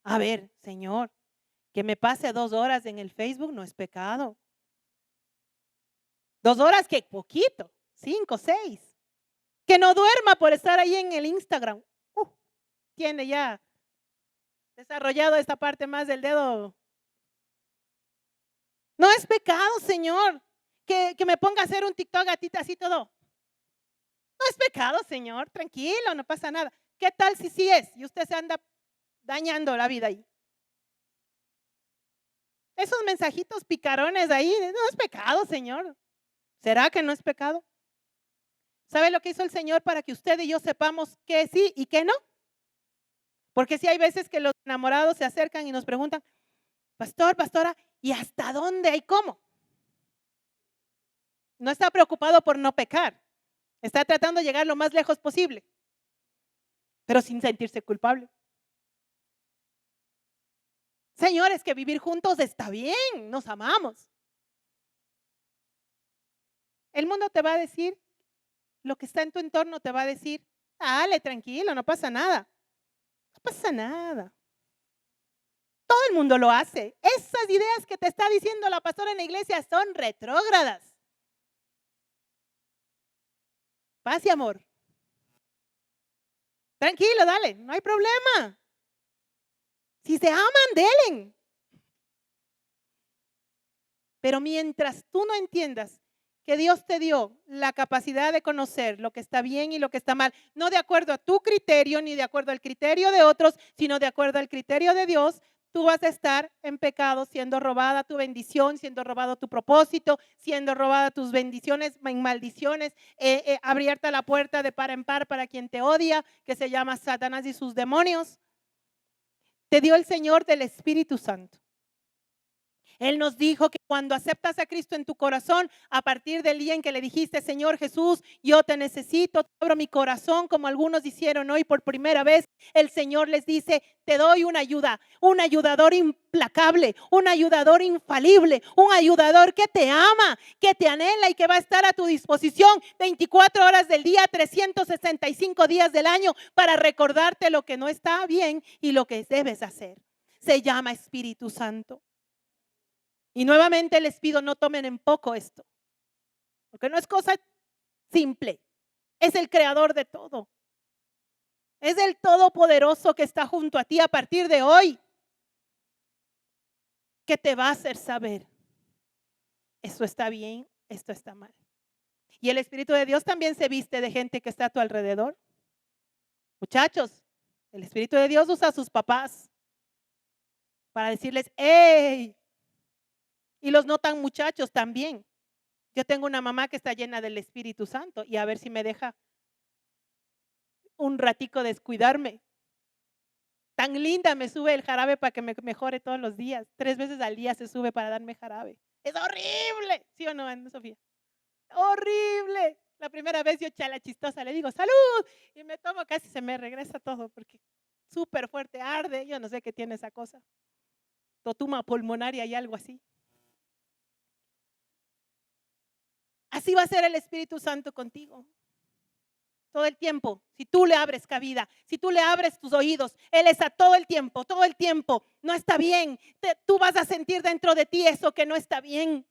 A ver, Señor, que me pase 2 horas en el Facebook no es pecado. 2 horas que poquito, 5, 6. Que no duerma por estar ahí en el Instagram. Tiene ya desarrollado esta parte más del dedo. No es pecado, Señor, que me ponga a hacer un TikTok gatita así todo. No es pecado, Señor, tranquilo, no pasa nada. ¿Qué tal si sí es? Y usted se anda dañando la vida ahí. Esos mensajitos picarones ahí, no es pecado, Señor. ¿Será que no es pecado? ¿Sabe lo que hizo el Señor para que usted y yo sepamos que sí y que no? Porque sí hay veces que los enamorados se acercan y nos preguntan, pastor, pastora, ¿y hasta dónde y cómo? No está preocupado por no pecar. Está tratando de llegar lo más lejos posible, pero sin sentirse culpable. Señores, que vivir juntos está bien, nos amamos. El mundo te va a decir, lo que está en tu entorno te va a decir, dale, tranquilo, no pasa nada. No pasa nada. Todo el mundo lo hace. Esas ideas que te está diciendo la pastora en la iglesia son retrógradas. Paz y amor. Tranquilo, dale, no hay problema. Si se aman, delen. Pero mientras tú no entiendas que Dios te dio la capacidad de conocer lo que está bien y lo que está mal, no de acuerdo a tu criterio ni de acuerdo al criterio de otros, sino de acuerdo al criterio de Dios, tú vas a estar en pecado, siendo robada tu bendición, siendo robado tu propósito, siendo robada tus bendiciones en maldiciones, abierta la puerta de par en par para quien te odia, que se llama Satanás y sus demonios. Te dio el Señor del Espíritu Santo. Él nos dijo que cuando aceptas a Cristo en tu corazón, a partir del día en que le dijiste, Señor Jesús, yo te necesito, te abro mi corazón, como algunos hicieron hoy por primera vez, el Señor les dice, te doy una ayuda, un ayudador implacable, un ayudador infalible, un ayudador que te ama, que te anhela y que va a estar a tu disposición 24 horas del día, 365 días del año para recordarte lo que no está bien y lo que debes hacer. Se llama Espíritu Santo. Y nuevamente les pido, no tomen en poco esto, porque no es cosa simple. Es el creador de todo. Es el todopoderoso que está junto a ti a partir de hoy, que te va a hacer saber, esto está bien, esto está mal. Y el Espíritu de Dios también se viste de gente que está a tu alrededor. Muchachos, el Espíritu de Dios usa a sus papás para decirles, ¡hey! Y los no tan muchachos también. Yo tengo una mamá que está llena del Espíritu Santo y a ver si me deja un ratico descuidarme. Tan linda me sube el jarabe para que me mejore todos los días. 3 veces al día se sube para darme jarabe. Es horrible. ¿Sí o no, Ana Sofía? Horrible. La primera vez yo chala chistosa le digo, ¡salud! Y me tomo, casi se me regresa todo porque súper fuerte, arde. Yo no sé qué tiene esa cosa. Totuma pulmonaria y algo así. Así va a ser el Espíritu Santo contigo. Todo el tiempo, si tú le abres cabida, si tú le abres tus oídos, Él está todo el tiempo, no está bien. Tú vas a sentir dentro de ti eso que no está bien.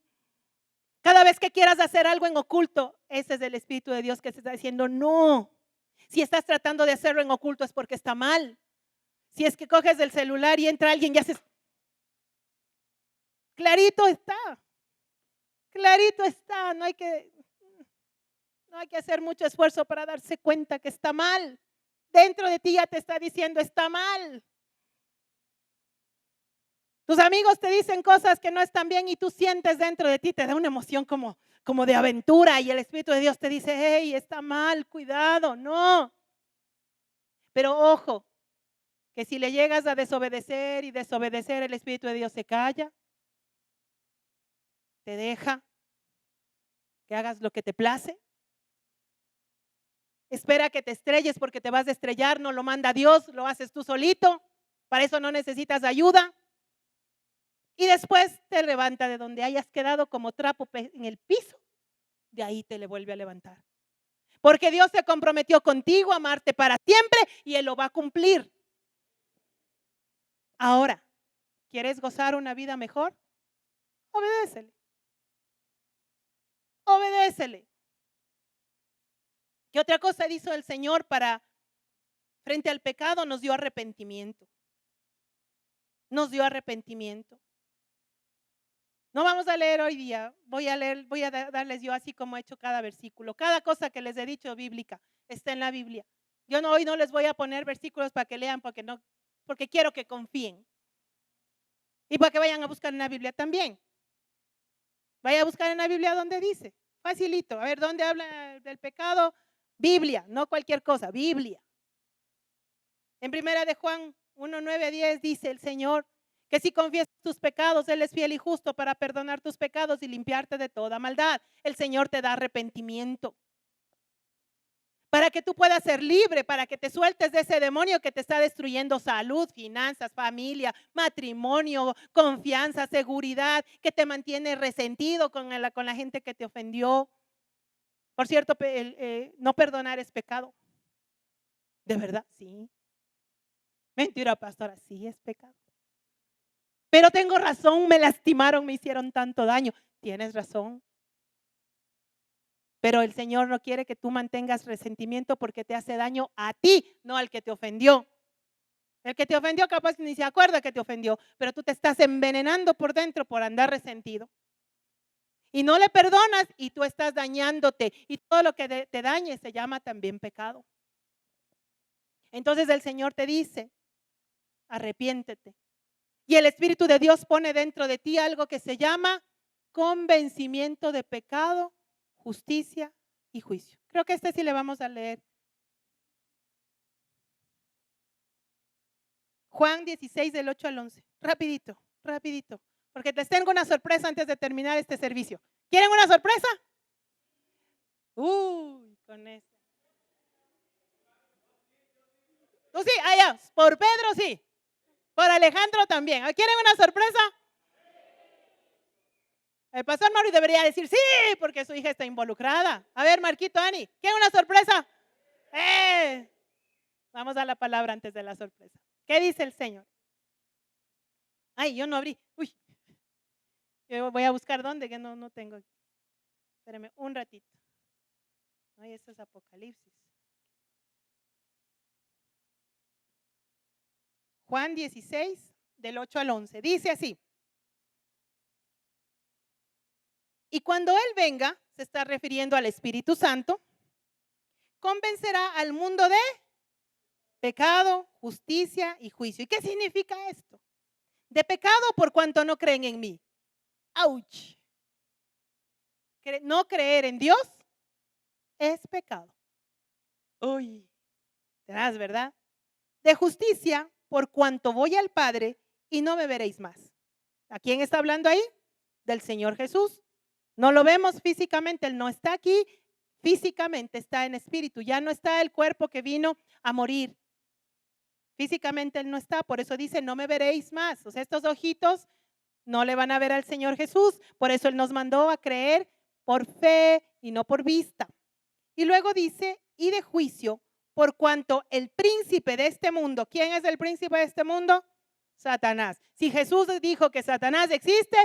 Cada vez que quieras hacer algo en oculto, ese es el Espíritu de Dios que se está diciendo no. Si estás tratando de hacerlo en oculto es porque está mal. Si es que coges el celular y entra alguien y haces, clarito está, no hay que hacer mucho esfuerzo para darse cuenta que está mal. Dentro de ti ya te está diciendo está mal. Tus amigos te dicen cosas que no están bien y tú sientes dentro de ti, te da una emoción como de aventura y el Espíritu de Dios te dice, hey, está mal, cuidado, no. Pero ojo, que si le llegas a desobedecer y desobedecer, el Espíritu de Dios se calla, te deja que hagas lo que te place. Espera que te estrelles porque te vas a estrellar, no lo manda Dios, lo haces tú solito, para eso no necesitas ayuda. Y después te levanta de donde hayas quedado como trapo en el piso, de ahí te le vuelve a levantar. Porque Dios se comprometió contigo a amarte para siempre y Él lo va a cumplir. Ahora, ¿quieres gozar una vida mejor? Obedécele. Obedécele. ¿Qué otra cosa hizo el Señor para frente al pecado? Nos dio arrepentimiento. Nos dio arrepentimiento. No vamos a leer hoy día, voy a darles yo así como he hecho cada versículo. Cada cosa que les he dicho bíblica está en la Biblia. Yo hoy no les voy a poner versículos para que lean porque quiero que confíen. Y para que vayan a buscar en la Biblia también. Vaya a buscar en la Biblia donde dice. Facilito. A ver, ¿dónde habla del pecado? Biblia, no cualquier cosa, Biblia. En primera de Juan 1, 9, 10 dice el Señor que si confiesas tus pecados, Él es fiel y justo para perdonar tus pecados y limpiarte de toda maldad. El Señor te da arrepentimiento para que tú puedas ser libre, para que te sueltes de ese demonio que te está destruyendo salud, finanzas, familia, matrimonio, confianza, seguridad, que te mantiene resentido con la gente que te ofendió. Por cierto, no perdonar es pecado. ¿De verdad? Sí. Mentira, pastora, sí es pecado. Pero tengo razón, me lastimaron, me hicieron tanto daño. Tienes razón. Pero el Señor no quiere que tú mantengas resentimiento porque te hace daño a ti, no al que te ofendió. El que te ofendió capaz ni se acuerda que te ofendió, pero tú te estás envenenando por dentro por andar resentido. Y no le perdonas y tú estás dañándote. Y todo lo que te dañe se llama también pecado. Entonces el Señor te dice, arrepiéntete. Y el Espíritu de Dios pone dentro de ti algo que se llama convencimiento de pecado, justicia y juicio. Creo que sí le vamos a leer. Juan 16 del 8 al 11. Rapidito, rapidito. Porque les tengo una sorpresa antes de terminar este servicio. ¿Quieren una sorpresa? Uy, con eso. Tú sí, allá, por Pedro sí. Por Alejandro también. ¿Quieren una sorpresa? El pastor Mauri debería decir sí, porque su hija está involucrada. A ver, Marquito, Ani, ¿quieren una sorpresa? Vamos a la palabra antes de la sorpresa. ¿Qué dice el Señor? Ay, yo no abrí. Uy, yo voy a buscar dónde, que no tengo. Espérame un ratito. Ay, esto es Apocalipsis. Juan 16, del 8 al 11. Dice así. Y cuando Él venga, se está refiriendo al Espíritu Santo, convencerá al mundo de pecado, justicia y juicio. ¿Y qué significa esto? De pecado por cuanto no creen en mí. ¡Auch! No creer en Dios es pecado. Uy, verás, ¿verdad? De justicia por cuanto voy al Padre y no me veréis más. ¿A quién está hablando ahí? Del Señor Jesús. No lo vemos físicamente, Él no está aquí físicamente, está en espíritu. Ya no está el cuerpo que vino a morir. Físicamente Él no está, por eso dice, no me veréis más. O sea, estos ojitos no le van a ver al Señor Jesús. Por eso Él nos mandó a creer por fe y no por vista. Y luego dice, y de juicio, por cuanto el príncipe de este mundo, ¿quién es el príncipe de este mundo? Satanás. Si Jesús dijo que Satanás existe,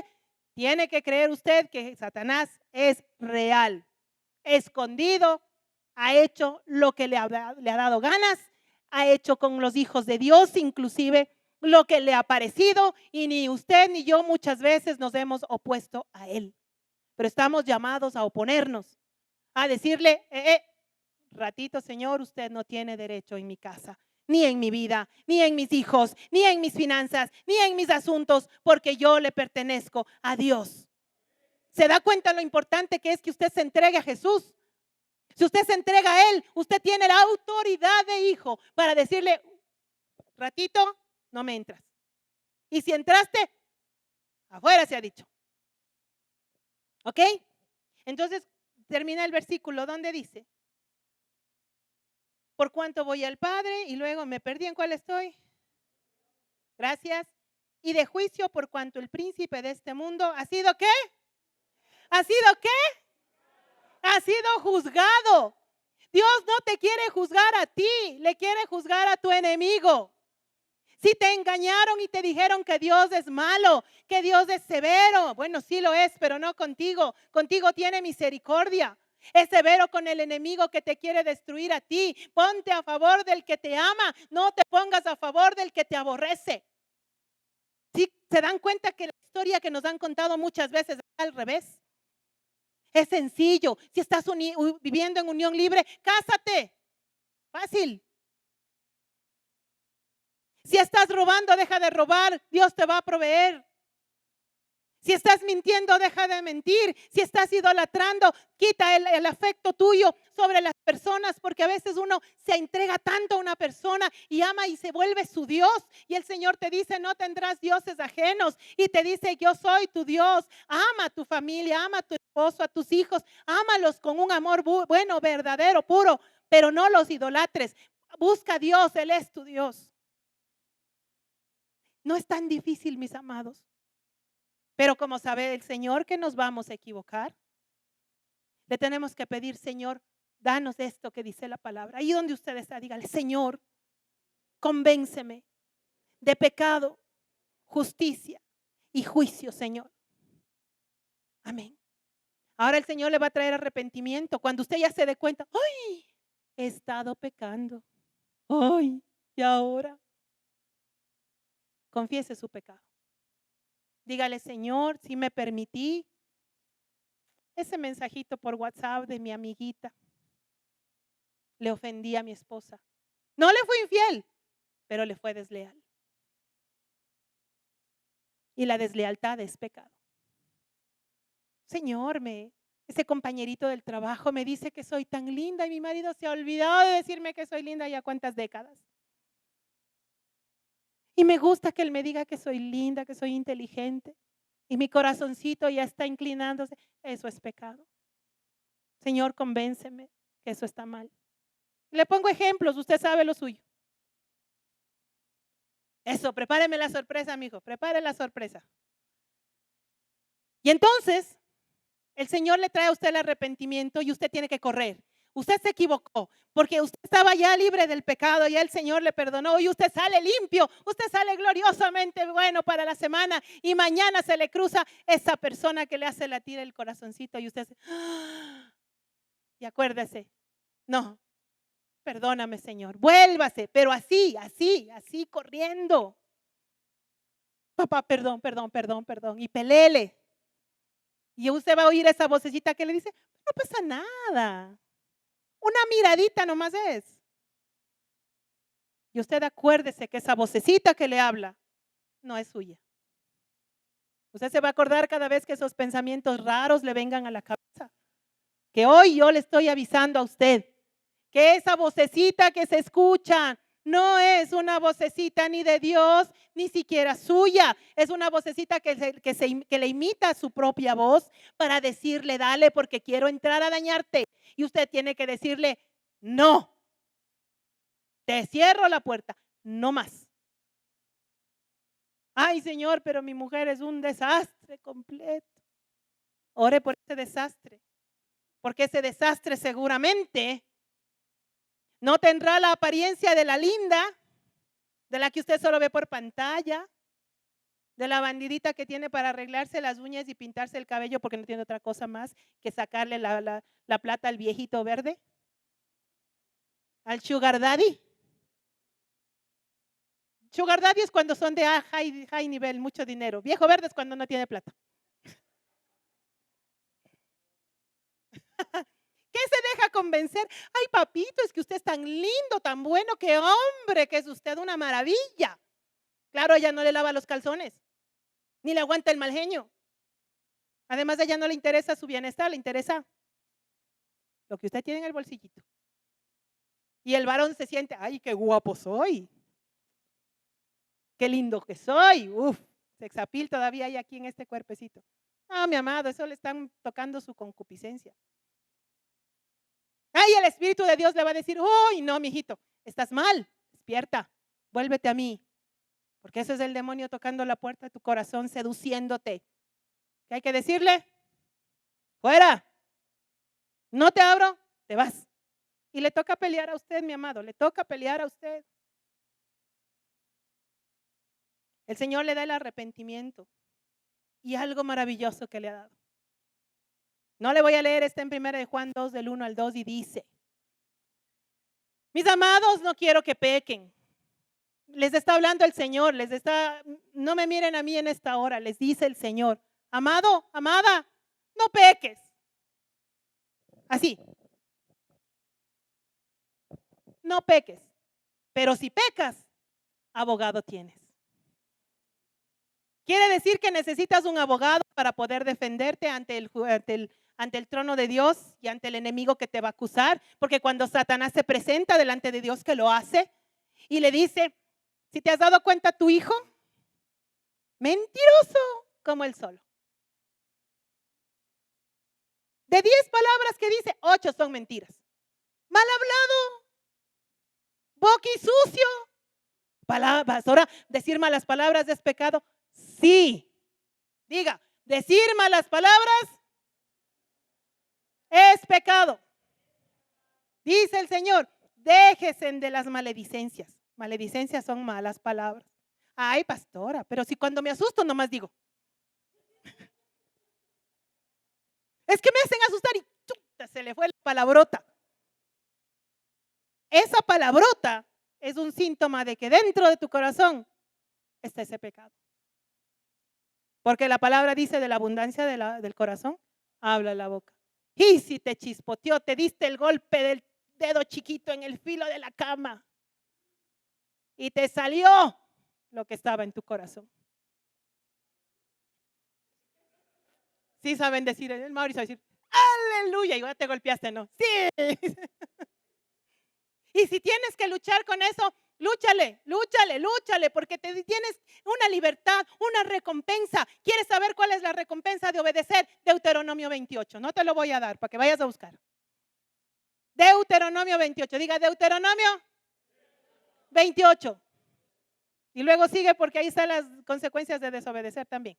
tiene que creer usted que Satanás es real, escondido, ha hecho lo que le ha dado ganas, ha hecho con los hijos de Dios inclusive lo que le ha parecido, y ni usted ni yo muchas veces nos hemos opuesto a él. Pero estamos llamados a oponernos, a decirle, ratito, Señor, usted no tiene derecho en mi casa, ni en mi vida, ni en mis hijos, ni en mis finanzas, ni en mis asuntos, porque yo le pertenezco a Dios. ¿Se da cuenta lo importante que es que usted se entregue a Jesús? Si usted se entrega a Él, usted tiene la autoridad de hijo para decirle, ratito, no me entras. Y si entraste, afuera se ha dicho. ¿Ok? Entonces, termina el versículo donde dice, por cuanto voy al Padre, y luego me perdí en cuál estoy. Gracias. Y de juicio por cuanto el príncipe de este mundo ha sido ¿qué? ¿Ha sido qué? Ha sido juzgado. Dios no te quiere juzgar a ti, le quiere juzgar a tu enemigo. Si te engañaron y te dijeron que Dios es malo, que Dios es severo, bueno, sí lo es, pero no contigo. Contigo tiene misericordia. Es severo con el enemigo que te quiere destruir a ti. Ponte a favor del que te ama, no te pongas a favor del que te aborrece. ¿Sí se dan cuenta que la historia que nos han contado muchas veces es al revés? Es sencillo. Si estás viviendo en unión libre, cásate. Fácil. Si estás robando, deja de robar. Dios te va a proveer. Si estás mintiendo, deja de mentir. Si estás idolatrando, quita el afecto tuyo sobre las personas, porque a veces uno se entrega tanto a una persona y ama y se vuelve su Dios. Y el Señor te dice, no tendrás dioses ajenos. Y te dice, yo soy tu Dios. Ama a tu familia, ama a tu esposo, a tus hijos. Ámalos con un amor bueno, verdadero, puro. pero no los idolatres. Busca a Dios, Él es tu Dios. No es tan difícil, mis amados. Pero como sabe el Señor que nos vamos a equivocar, le tenemos que pedir, Señor, danos esto que dice la palabra. Ahí donde usted está, dígale, Señor, convénceme de pecado, justicia y juicio, Señor. Amén. Ahora el Señor le va a traer arrepentimiento. Cuando usted ya se dé cuenta, ¡ay! He estado pecando. ¡Ay! Y ahora confiese su pecado. Dígale, Señor, si me permití ese mensajito por WhatsApp de mi amiguita. Le ofendí a mi esposa. No le fui infiel, pero le fue desleal. Y la deslealtad es pecado. Señor, ese compañerito del trabajo me dice que soy tan linda y mi marido se ha olvidado de decirme que soy linda ya cuántas décadas. Y me gusta que él me diga que soy linda, que soy inteligente. Y mi corazoncito ya está inclinándose. Eso es pecado. Señor, convénceme que eso está mal. Le pongo ejemplos, usted sabe lo suyo. Eso, prepáreme la sorpresa, mijo, prepare la sorpresa. Y entonces, el Señor le trae a usted el arrepentimiento y usted tiene que correr. Usted se equivocó porque usted estaba ya libre del pecado, ya el Señor le perdonó y usted sale limpio, usted sale gloriosamente bueno para la semana y mañana se le cruza esa persona que le hace latir el corazoncito y usted ¡ah! Y acuérdese, no, perdóname, Señor, vuélvase, pero así, corriendo. Papá, perdón, y pelele. Y usted va a oír esa vocecita que le dice, no pasa nada. Una miradita nomás es. Y usted acuérdese que esa vocecita que le habla no es suya. Usted se va a acordar cada vez que esos pensamientos raros le vengan a la cabeza. Que hoy yo le estoy avisando a usted que esa vocecita que se escucha no es una vocecita ni de Dios, ni siquiera suya. Es una vocecita que le imita su propia voz para decirle, dale porque quiero entrar a dañarte. Y usted tiene que decirle, no, te cierro la puerta, no más. Ay, Señor, pero mi mujer es un desastre completo. Ore por ese desastre, porque ese desastre seguramente no tendrá la apariencia de la linda, de la que usted solo ve por pantalla, de la bandidita que tiene para arreglarse las uñas y pintarse el cabello porque no tiene otra cosa más que sacarle la plata al viejito verde, al sugar daddy. Sugar daddy es cuando son de high nivel, mucho dinero. Viejo verde es cuando no tiene plata. ¿Qué se deja convencer? Ay, papito, es que usted es tan lindo, tan bueno, qué hombre, que es usted una maravilla. Claro, ella no le lava los calzones, ni le aguanta el mal genio. Además, a ella no le interesa su bienestar, le interesa lo que usted tiene en el bolsillito. Y el varón se siente, ay, qué guapo soy. Qué lindo que soy. Uf, sexapil todavía hay aquí en este cuerpecito. Ah, mi amado, eso le están tocando su concupiscencia. Ay, el Espíritu de Dios le va a decir, uy, no, mijito, estás mal, despierta, vuélvete a mí. Porque ese es el demonio tocando la puerta de tu corazón, seduciéndote. ¿Qué hay que decirle? Fuera. No te abro, te vas. Y le toca pelear a usted, mi amado, le toca pelear a usted. El Señor le da el arrepentimiento y algo maravilloso que le ha dado. No le voy a leer, está en 1 Juan 2, del 1 al 2 y dice, mis amados, no quiero que pequen. Les está hablando el Señor, no me miren a mí en esta hora, les dice el Señor, amado, amada, no peques. Así. No peques, pero si pecas, abogado tienes. Quiere decir que necesitas un abogado para poder defenderte ante el trono de Dios y ante el enemigo que te va a acusar, porque cuando Satanás se presenta delante de Dios, que lo hace, y le dice, si te has dado cuenta tu hijo, mentiroso como él solo. De 10 palabras que dice, 8 son mentiras. mal hablado, boquisucio. Pastora, ¿decir malas palabras es pecado? Sí. Diga, decir malas palabras es pecado. Dice el Señor, déjese de las maledicencias. Maledicencias son malas palabras. Ay, pastora, pero si cuando me asusto nomás digo. Es que me hacen asustar y chuta, se le fue la palabrota. Esa palabrota es un síntoma de que dentro de tu corazón está ese pecado. Porque la palabra dice de la abundancia del corazón, habla la boca. Y si te chispoteó, te diste el golpe del dedo chiquito en el filo de la cama y te salió lo que estaba en tu corazón. Sí saben decir, el Mauricio va a decir, aleluya, igual te golpeaste, ¿no? Sí. Y si tienes que luchar con eso, lúchale, porque tienes una libertad, una recompensa. ¿Quieres saber cuál es la recompensa de obedecer? Deuteronomio 28. No te lo voy a dar para que vayas a buscar. Deuteronomio 28. Diga Deuteronomio 28. Y luego sigue porque ahí están las consecuencias de desobedecer también.